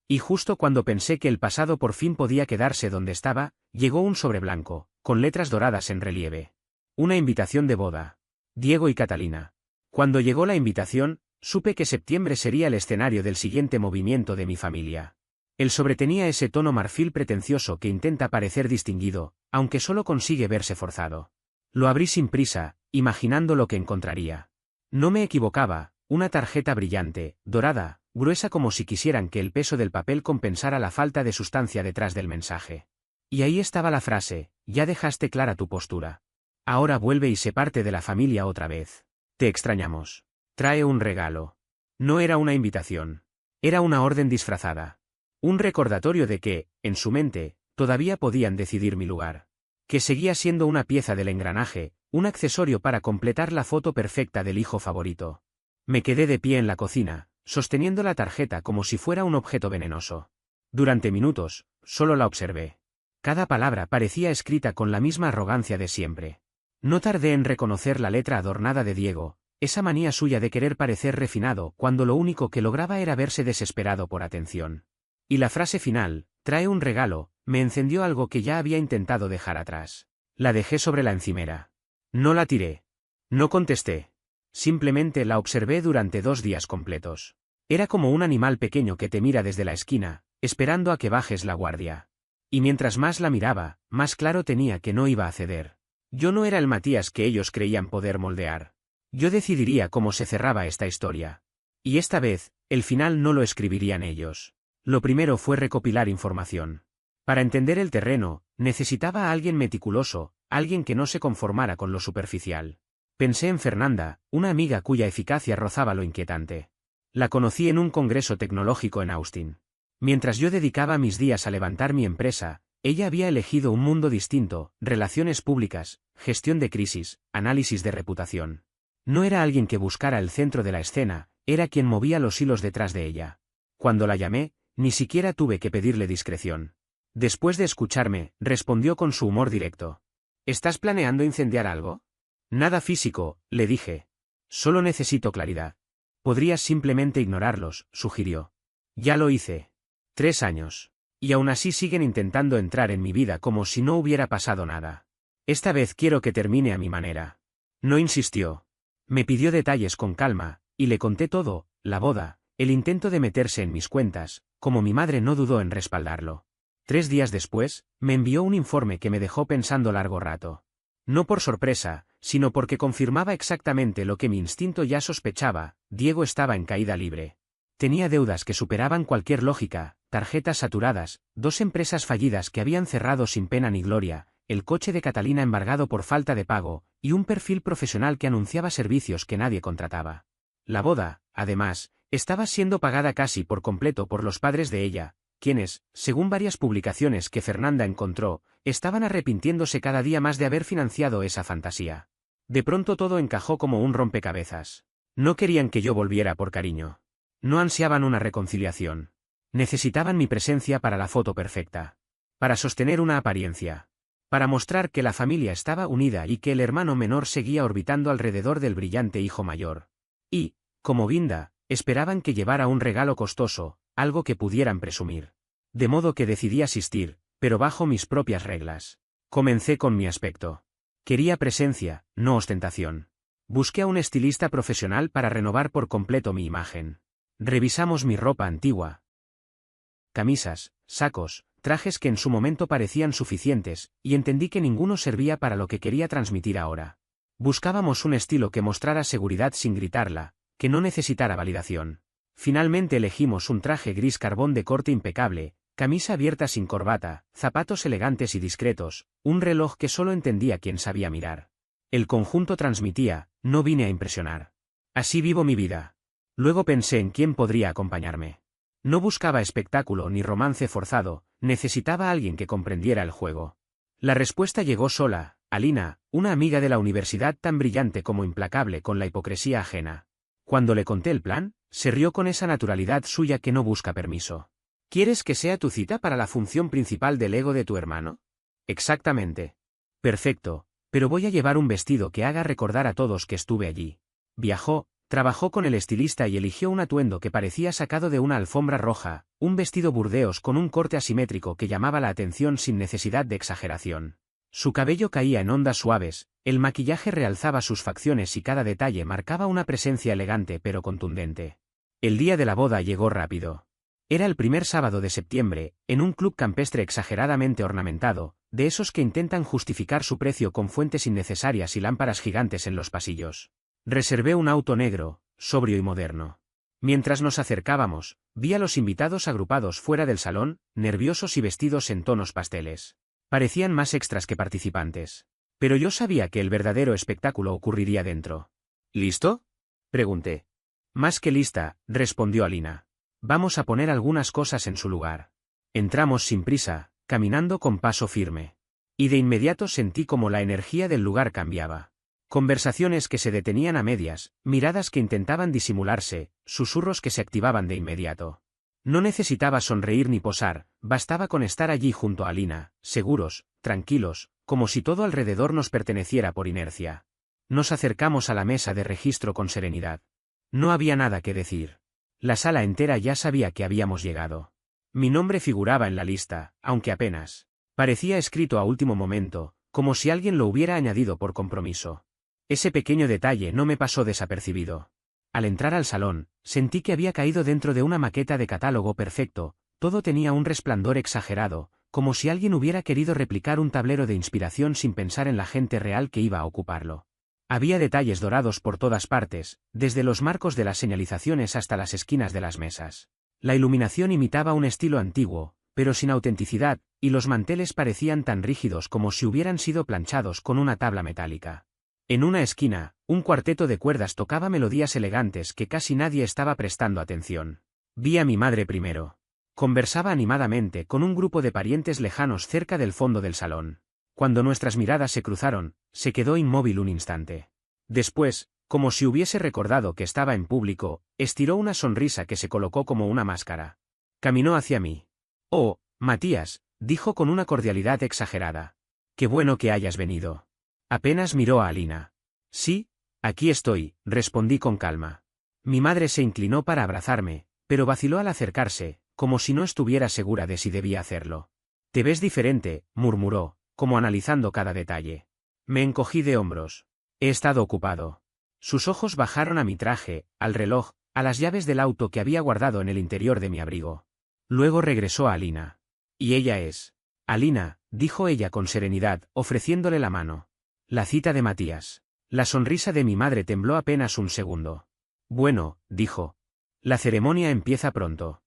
Speaker 1: Y justo cuando pensé que el pasado por fin podía quedarse donde estaba, llegó un sobre blanco, con letras doradas en relieve. Una invitación de boda. Diego y Catalina. Cuando llegó la invitación, supe que septiembre sería el escenario del siguiente movimiento de mi familia. El sobre tenía ese tono marfil pretencioso que intenta parecer distinguido, aunque solo consigue verse forzado. Lo abrí sin prisa, imaginando lo que encontraría. No me equivocaba: una tarjeta brillante, dorada, gruesa, como si quisieran que el peso del papel compensara la falta de sustancia detrás del mensaje. Y ahí estaba la frase: ya dejaste clara tu postura. Ahora vuelve y sé parte de la familia otra vez. Te extrañamos. Trae un regalo. No era una invitación. Era una orden disfrazada. Un recordatorio de que, en su mente, todavía podían decidir mi lugar. Que seguía siendo una pieza del engranaje, un accesorio para completar la foto perfecta del hijo favorito. Me quedé de pie en la cocina, sosteniendo la tarjeta como si fuera un objeto venenoso. Durante minutos, solo la observé. Cada palabra parecía escrita con la misma arrogancia de siempre. No tardé en reconocer la letra adornada de Diego, esa manía suya de querer parecer refinado cuando lo único que lograba era verse desesperado por atención. Y la frase final: trae un regalo, me encendió algo que ya había intentado dejar atrás. La dejé sobre la encimera. No la tiré. No contesté. Simplemente la observé durante 2 días completos. Era como un animal pequeño que te mira desde la esquina, esperando a que bajes la guardia. Y mientras más la miraba, más claro tenía que no iba a ceder. Yo no era el Matías que ellos creían poder moldear. Yo decidiría cómo se cerraba esta historia. Y esta vez, el final no lo escribirían ellos. Lo primero fue recopilar información. Para entender el terreno, necesitaba a alguien meticuloso, alguien que no se conformara con lo superficial. Pensé en Fernanda, una amiga cuya eficacia rozaba lo inquietante. La conocí en un congreso tecnológico en Austin. Mientras yo dedicaba mis días a levantar mi empresa, ella había elegido un mundo distinto: relaciones públicas, gestión de crisis, análisis de reputación. No era alguien que buscara el centro de la escena, era quien movía los hilos detrás de ella. Cuando la llamé, ni siquiera tuve que pedirle discreción. Después de escucharme, respondió con su humor directo. ¿Estás planeando incendiar algo? Nada físico, le dije. Solo necesito claridad. Podrías simplemente ignorarlos, sugirió. Ya lo hice. 3 años. Y aún así siguen intentando entrar en mi vida como si no hubiera pasado nada. Esta vez quiero que termine a mi manera. No insistió. Me pidió detalles con calma, y le conté todo: la boda, el intento de meterse en mis cuentas, como mi madre no dudó en respaldarlo. 3 días después, me envió un informe que me dejó pensando largo rato. No por sorpresa, sino porque confirmaba exactamente lo que mi instinto ya sospechaba: Diego estaba en caída libre. Tenía deudas que superaban cualquier lógica, tarjetas saturadas, 2 empresas fallidas que habían cerrado sin pena ni gloria, el coche de Catalina embargado por falta de pago, y un perfil profesional que anunciaba servicios que nadie contrataba. La boda, además, estaba siendo pagada casi por completo por los padres de ella, quienes, según varias publicaciones que Fernanda encontró, estaban arrepintiéndose cada día más de haber financiado esa fantasía. De pronto todo encajó como un rompecabezas. No querían que yo volviera por cariño. No ansiaban una reconciliación. Necesitaban mi presencia para la foto perfecta. Para sostener una apariencia. Para mostrar que la familia estaba unida y que el hermano menor seguía orbitando alrededor del brillante hijo mayor. Y, como guinda, esperaban que llevara un regalo costoso, algo que pudieran presumir. De modo que decidí asistir, pero bajo mis propias reglas. Comencé con mi aspecto. Quería presencia, no ostentación. Busqué a un estilista profesional para renovar por completo mi imagen. Revisamos mi ropa antigua. Camisas, sacos, trajes que en su momento parecían suficientes, y entendí que ninguno servía para lo que quería transmitir ahora. Buscábamos un estilo que mostrara seguridad sin gritarla, que no necesitara validación. Finalmente elegimos un traje gris carbón de corte impecable, camisa abierta sin corbata, zapatos elegantes y discretos, un reloj que solo entendía quien sabía mirar. El conjunto transmitía: no vine a impresionar. Así vivo mi vida. Luego pensé en quién podría acompañarme. No buscaba espectáculo ni romance forzado, necesitaba a alguien que comprendiera el juego. La respuesta llegó sola: Alina, una amiga de la universidad tan brillante como implacable con la hipocresía ajena. Cuando le conté el plan, se rió con esa naturalidad suya que no busca permiso. ¿Quieres que sea tu cita para la función principal del ego de tu hermano? Exactamente. Perfecto, pero voy a llevar un vestido que haga recordar a todos que estuve allí. Viajó, trabajó con el estilista y eligió un atuendo que parecía sacado de una alfombra roja, un vestido burdeos con un corte asimétrico que llamaba la atención sin necesidad de exageración. Su cabello caía en ondas suaves, el maquillaje realzaba sus facciones y cada detalle marcaba una presencia elegante pero contundente. El día de la boda llegó rápido. Era el primer sábado de septiembre, en un club campestre exageradamente ornamentado, de esos que intentan justificar su precio con fuentes innecesarias y lámparas gigantes en los pasillos. Reservé un auto negro, sobrio y moderno. Mientras nos acercábamos, vi a los invitados agrupados fuera del salón, nerviosos y vestidos en tonos pasteles. Parecían más extras que participantes. Pero yo sabía que el verdadero espectáculo ocurriría dentro. ¿Listo?, pregunté. Más que lista, respondió Alina. Vamos a poner algunas cosas en su lugar. Entramos sin prisa, caminando con paso firme. Y de inmediato sentí como la energía del lugar cambiaba. Conversaciones que se detenían a medias, miradas que intentaban disimularse, susurros que se activaban de inmediato. No necesitaba sonreír ni posar, bastaba con estar allí junto a Alina, seguros, tranquilos, como si todo alrededor nos perteneciera por inercia. Nos acercamos a la mesa de registro con serenidad. No había nada que decir. La sala entera ya sabía que habíamos llegado. Mi nombre figuraba en la lista, aunque apenas. Parecía escrito a último momento, como si alguien lo hubiera añadido por compromiso. Ese pequeño detalle no me pasó desapercibido. Al entrar al salón, sentí que había caído dentro de una maqueta de catálogo perfecto, todo tenía un resplandor exagerado, como si alguien hubiera querido replicar un tablero de inspiración sin pensar en la gente real que iba a ocuparlo. Había detalles dorados por todas partes, desde los marcos de las señalizaciones hasta las esquinas de las mesas. La iluminación imitaba un estilo antiguo, pero sin autenticidad, y los manteles parecían tan rígidos como si hubieran sido planchados con una tabla metálica. En una esquina, un cuarteto de cuerdas tocaba melodías elegantes que casi nadie estaba prestando atención. Vi a mi madre primero. Conversaba animadamente con un grupo de parientes lejanos cerca del fondo del salón. Cuando nuestras miradas se cruzaron, se quedó inmóvil un instante. Después, como si hubiese recordado que estaba en público, estiró una sonrisa que se colocó como una máscara. Caminó hacia mí. «Oh, Matías», dijo con una cordialidad exagerada. «Qué bueno que hayas venido». Apenas miró a Alina. «Sí, aquí estoy», respondí con calma. Mi madre se inclinó para abrazarme, pero vaciló al acercarse, como si no estuviera segura de si debía hacerlo. «Te ves diferente», murmuró, como analizando cada detalle. Me encogí de hombros. He estado ocupado. Sus ojos bajaron a mi traje, al reloj, a las llaves del auto que había guardado en el interior de mi abrigo. Luego regresó a Alina. «¿Y ella es?» «Alina», dijo ella con serenidad, ofreciéndole la mano. «La cita de Matías». La sonrisa de mi madre tembló apenas un segundo. «Bueno», dijo. «La ceremonia empieza pronto.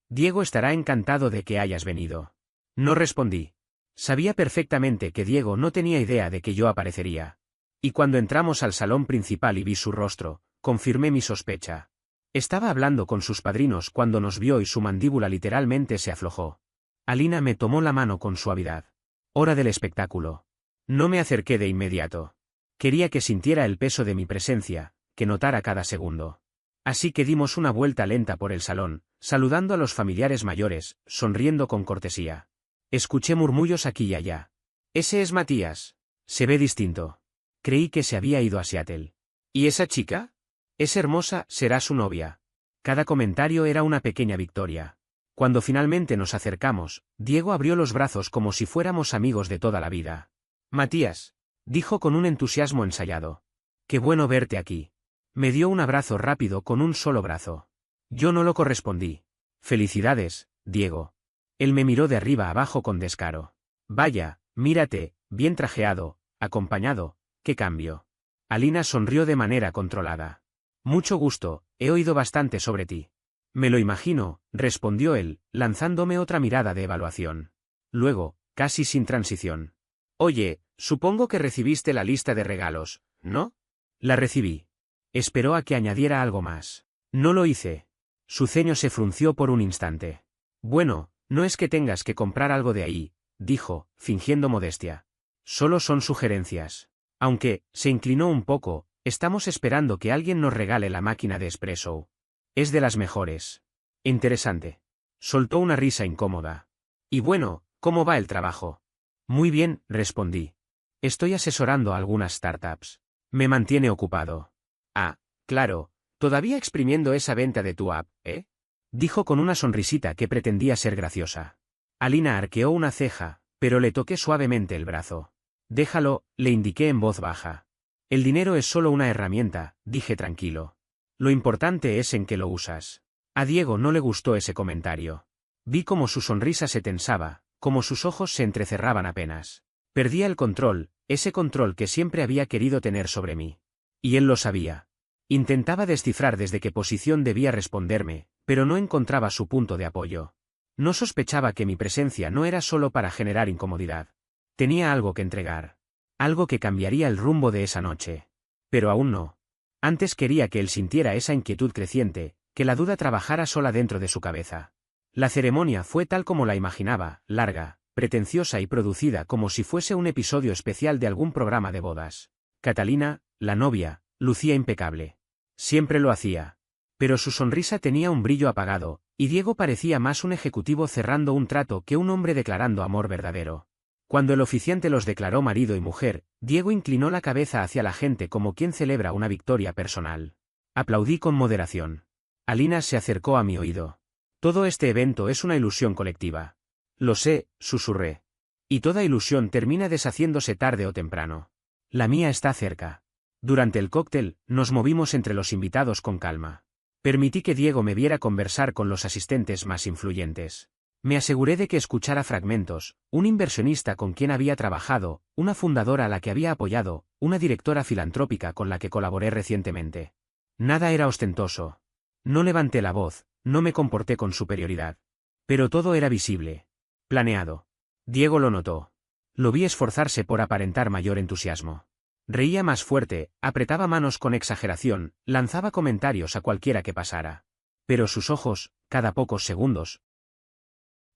Speaker 1: Diego estará encantado de que hayas venido». No respondí. Sabía perfectamente que Diego no tenía idea de que yo aparecería. Y cuando entramos al salón principal y vi su rostro, confirmé mi sospecha. Estaba hablando con sus padrinos cuando nos vio y su mandíbula literalmente se aflojó. Alina me tomó la mano con suavidad. Hora del espectáculo. No me acerqué de inmediato. Quería que sintiera el peso de mi presencia, que notara cada segundo. Así que dimos una vuelta lenta por el salón, saludando a los familiares mayores, sonriendo con cortesía. Escuché murmullos aquí y allá. «Ese es Matías. Se ve distinto». Creí que se había ido a Seattle. «¿Y esa chica?» «Es hermosa, será su novia». Cada comentario era una pequeña victoria. Cuando finalmente nos acercamos, Diego abrió los brazos como si fuéramos amigos de toda la vida. «Matías», dijo con un entusiasmo ensayado. «Qué bueno verte aquí». Me dio un abrazo rápido con un solo brazo. Yo no lo correspondí. «Felicidades, Diego». Él me miró de arriba abajo con descaro. «Vaya, mírate, bien trajeado, acompañado, qué cambio». Alina sonrió de manera controlada. «Mucho gusto, he oído bastante sobre ti». «Me lo imagino», respondió él, lanzándome otra mirada de evaluación. Luego, casi sin transición. «Oye, supongo que recibiste la lista de regalos, ¿no?» «La recibí». Esperó a que añadiera algo más. «No lo hice». Su ceño se frunció por un instante. «Bueno, no es que tengas que comprar algo de ahí», dijo, fingiendo modestia. «Solo son sugerencias. Aunque», se inclinó un poco, «estamos esperando que alguien nos regale la máquina de espresso. Es de las mejores». «Interesante». Soltó una risa incómoda. «Y bueno, ¿cómo va el trabajo?» «Muy bien», respondí. «Estoy asesorando a algunas startups. Me mantiene ocupado». «Ah, claro, todavía exprimiendo esa venta de tu app, ¿eh?», dijo con una sonrisita que pretendía ser graciosa. Alina arqueó una ceja, pero le toqué suavemente el brazo. «Déjalo», le indiqué en voz baja. «El dinero es solo una herramienta», dije tranquilo. «Lo importante es en qué lo usas». A Diego no le gustó ese comentario. Vi cómo su sonrisa se tensaba, cómo sus ojos se entrecerraban apenas. Perdía el control, ese control que siempre había querido tener sobre mí. Y él lo sabía. Intentaba descifrar desde qué posición debía responderme, pero no encontraba su punto de apoyo. No sospechaba que mi presencia no era solo para generar incomodidad. Tenía algo que entregar. Algo que cambiaría el rumbo de esa noche. Pero aún no. Antes quería que él sintiera esa inquietud creciente, que la duda trabajara sola dentro de su cabeza. La ceremonia fue tal como la imaginaba, larga, pretenciosa y producida como si fuese un episodio especial de algún programa de bodas. Catalina, la novia, lucía impecable. Siempre lo hacía. Pero su sonrisa tenía un brillo apagado, y Diego parecía más un ejecutivo cerrando un trato que un hombre declarando amor verdadero. Cuando el oficiante los declaró marido y mujer, Diego inclinó la cabeza hacia la gente como quien celebra una victoria personal. Aplaudí con moderación. Alina se acercó a mi oído. «Todo este evento es una ilusión colectiva». «Lo sé», susurré. «Y toda ilusión termina deshaciéndose tarde o temprano. La mía está cerca». Durante el cóctel, nos movimos entre los invitados con calma. Permití que Diego me viera conversar con los asistentes más influyentes. Me aseguré de que escuchara fragmentos, un inversionista con quien había trabajado, una fundadora a la que había apoyado, una directora filantrópica con la que colaboré recientemente. Nada era ostentoso. No levanté la voz, no me comporté con superioridad. Pero todo era visible. Planeado. Diego lo notó. Lo vi esforzarse por aparentar mayor entusiasmo. Reía más fuerte, apretaba manos con exageración, lanzaba comentarios a cualquiera que pasara. Pero sus ojos, cada pocos segundos,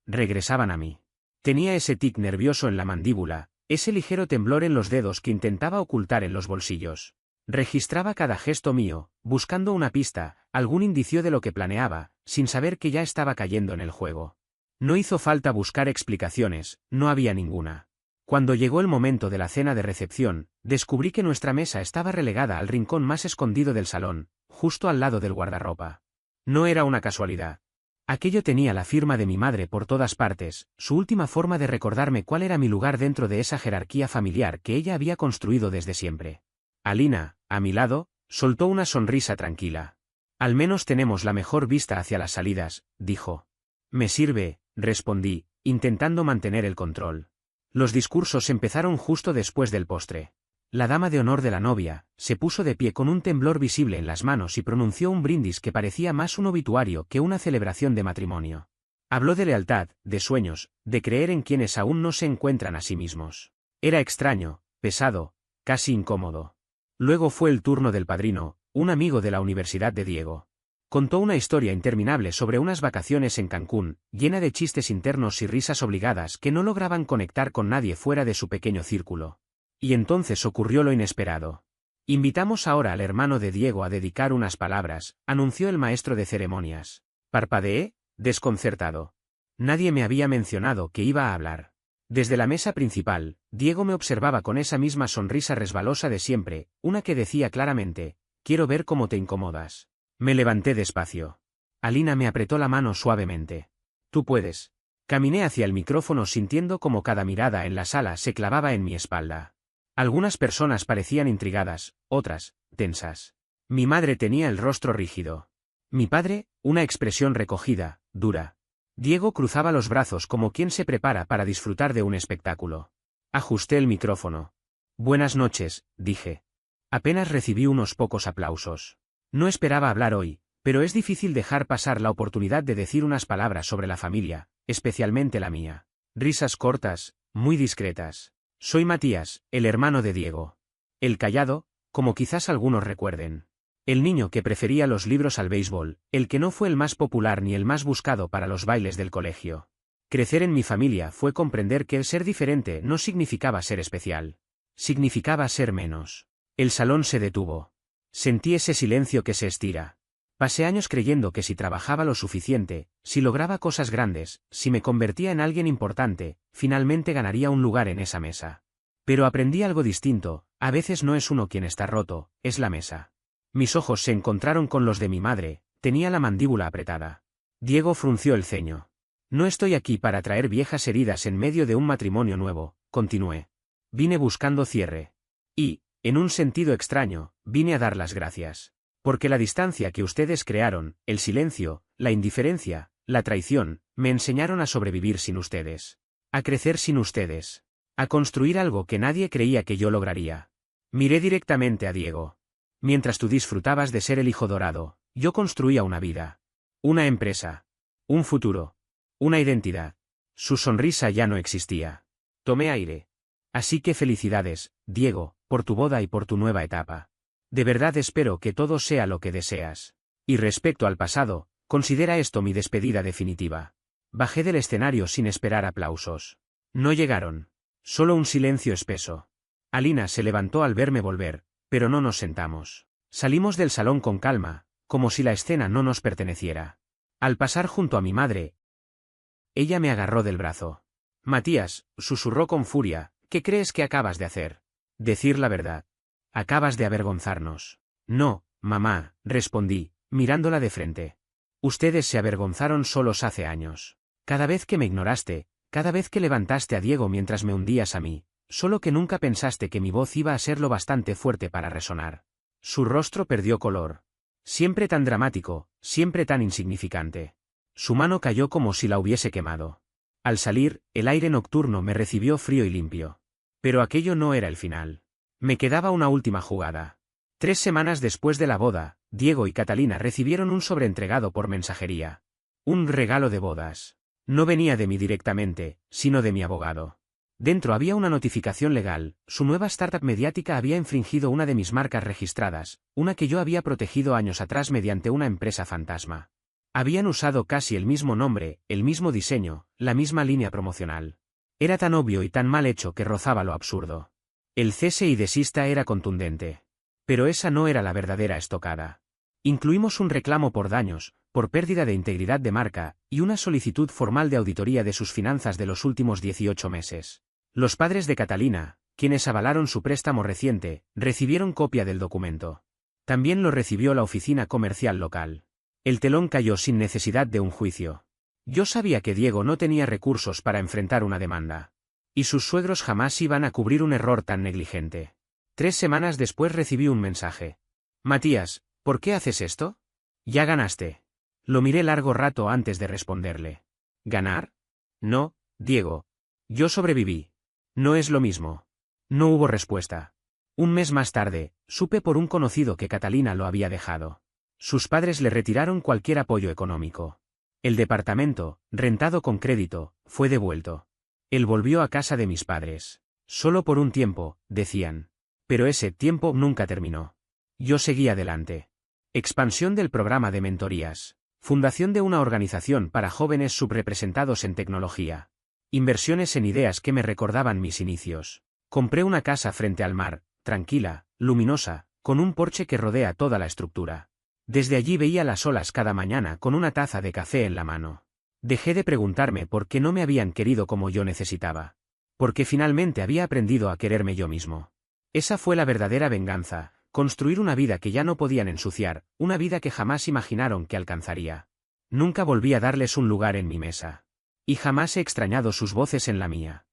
Speaker 1: regresaban a mí. Tenía ese tic nervioso en la mandíbula, ese ligero temblor en los dedos que intentaba ocultar en los bolsillos. Registraba cada gesto mío, buscando una pista, algún indicio de lo que planeaba, sin saber que ya estaba cayendo en el juego. No hizo falta buscar explicaciones, no había ninguna. Cuando llegó el momento de la cena de recepción, descubrí que nuestra mesa estaba relegada al rincón más escondido del salón, justo al lado del guardarropa. No era una casualidad. Aquello tenía la firma de mi madre por todas partes, su última forma de recordarme cuál era mi lugar dentro de esa jerarquía familiar que ella había construido desde siempre. Alina, a mi lado, soltó una sonrisa tranquila. Al menos tenemos la mejor vista hacia las salidas, dijo. Me sirve, respondí, intentando mantener el control. Los discursos empezaron justo después del postre. La dama de honor de la novia se puso de pie con un temblor visible en las manos y pronunció un brindis que parecía más un obituario que una celebración de matrimonio. Habló de lealtad, de sueños, de creer en quienes aún no se encuentran a sí mismos. Era extraño, pesado, casi incómodo. Luego fue el turno del padrino, un amigo de la universidad de Diego. Contó una historia interminable sobre unas vacaciones en Cancún, llena de chistes internos y risas obligadas que no lograban conectar con nadie fuera de su pequeño círculo. Y entonces ocurrió lo inesperado. Invitamos ahora al hermano de Diego a dedicar unas palabras, anunció el maestro de ceremonias. Parpadeé, desconcertado. Nadie me había mencionado que iba a hablar. Desde la mesa principal, Diego me observaba con esa misma sonrisa resbalosa de siempre, una que decía claramente, quiero ver cómo te incomodas. Me levanté despacio. Alina me apretó la mano suavemente. Tú puedes. Caminé hacia el micrófono sintiendo como cada mirada en la sala se clavaba en mi espalda. Algunas personas parecían intrigadas, otras, tensas. Mi madre tenía el rostro rígido. Mi padre, una expresión recogida, dura. Diego cruzaba los brazos como quien se prepara para disfrutar de un espectáculo. Ajusté el micrófono. Buenas noches, dije. Apenas recibí unos pocos aplausos. No esperaba hablar hoy, pero es difícil dejar pasar la oportunidad de decir unas palabras sobre la familia, especialmente la mía. Risas cortas, muy discretas. Soy Matías, el hermano de Diego. El callado, como quizás algunos recuerden. El niño que prefería los libros al béisbol, el que no fue el más popular ni el más buscado para los bailes del colegio. Crecer en mi familia fue comprender que el ser diferente no significaba ser especial. Significaba ser menos. El salón se detuvo. Sentí ese silencio que se estira. Pasé años creyendo que si trabajaba lo suficiente, si lograba cosas grandes, si me convertía en alguien importante, finalmente ganaría un lugar en esa mesa. Pero aprendí algo distinto, a veces no es uno quien está roto, es la mesa. Mis ojos se encontraron con los de mi madre, tenía la mandíbula apretada. Diego frunció el ceño. No estoy aquí para traer viejas heridas en medio de un matrimonio nuevo, continué. Vine buscando cierre. Y, en un sentido extraño, vine a dar las gracias. Porque la distancia que ustedes crearon, el silencio, la indiferencia, la traición, me enseñaron a sobrevivir sin ustedes. A crecer sin ustedes. A construir algo que nadie creía que yo lograría. Miré directamente a Diego. Mientras tú disfrutabas de ser el hijo dorado, yo construía una vida. Una empresa. Un futuro. Una identidad. Su sonrisa ya no existía. Tomé aire. Así que felicidades, Diego, por tu boda y por tu nueva etapa. De verdad espero que todo sea lo que deseas. Y respecto al pasado, considera esto mi despedida definitiva. Bajé del escenario sin esperar aplausos. No llegaron. Solo un silencio espeso. Alina se levantó al verme volver, pero no nos sentamos. Salimos del salón con calma, como si la escena no nos perteneciera. Al pasar junto a mi madre, ella me agarró del brazo. Matías, susurró con furia, ¿qué crees que acabas de hacer? Decir la verdad. Acabas de avergonzarnos. No, mamá, respondí, mirándola de frente. Ustedes se avergonzaron solos hace años. Cada vez que me ignoraste, cada vez que levantaste a Diego mientras me hundías a mí, solo que nunca pensaste que mi voz iba a ser lo bastante fuerte para resonar. Su rostro perdió color. Siempre tan dramático, siempre tan insignificante. Su mano cayó como si la hubiese quemado. Al salir, el aire nocturno me recibió frío y limpio. Pero aquello no era el final. Me quedaba una última jugada. 3 semanas después de la boda, Diego y Catalina recibieron un sobre entregado por mensajería. Un regalo de bodas. No venía de mí directamente, sino de mi abogado. Dentro había una notificación legal: su nueva startup mediática había infringido una de mis marcas registradas, una que yo había protegido años atrás mediante una empresa fantasma. Habían usado casi el mismo nombre, el mismo diseño, la misma línea promocional. Era tan obvio y tan mal hecho que rozaba lo absurdo. El cese y desista era contundente. Pero esa no era la verdadera estocada. Incluimos un reclamo por daños, por pérdida de integridad de marca, y una solicitud formal de auditoría de sus finanzas de los últimos 18 meses. Los padres de Catalina, quienes avalaron su préstamo reciente, recibieron copia del documento. También lo recibió la oficina comercial local. El telón cayó sin necesidad de un juicio. Yo sabía que Diego no tenía recursos para enfrentar una demanda. Y sus suegros jamás iban a cubrir un error tan negligente. 3 semanas después recibí un mensaje. Matías, ¿por qué haces esto? Ya ganaste. Lo miré largo rato antes de responderle. ¿Ganar? No, Diego. Yo sobreviví. No es lo mismo. No hubo respuesta. Un mes más tarde, supe por un conocido que Catalina lo había dejado. Sus padres le retiraron cualquier apoyo económico. El departamento, rentado con crédito, fue devuelto. Él volvió a casa de mis padres. Solo por un tiempo, decían. Pero ese tiempo nunca terminó. Yo seguí adelante. Expansión del programa de mentorías. Fundación de una organización para jóvenes subrepresentados en tecnología. Inversiones en ideas que me recordaban mis inicios. Compré una casa frente al mar, tranquila, luminosa, con un porche que rodea toda la estructura. Desde allí veía las olas cada mañana con una taza de café en la mano. Dejé de preguntarme por qué no me habían querido como yo necesitaba. Porque finalmente había aprendido a quererme yo mismo. Esa fue la verdadera venganza, construir una vida que ya no podían ensuciar, una vida que jamás imaginaron que alcanzaría. Nunca volví a darles un lugar en mi mesa. Y jamás he extrañado sus voces en la mía.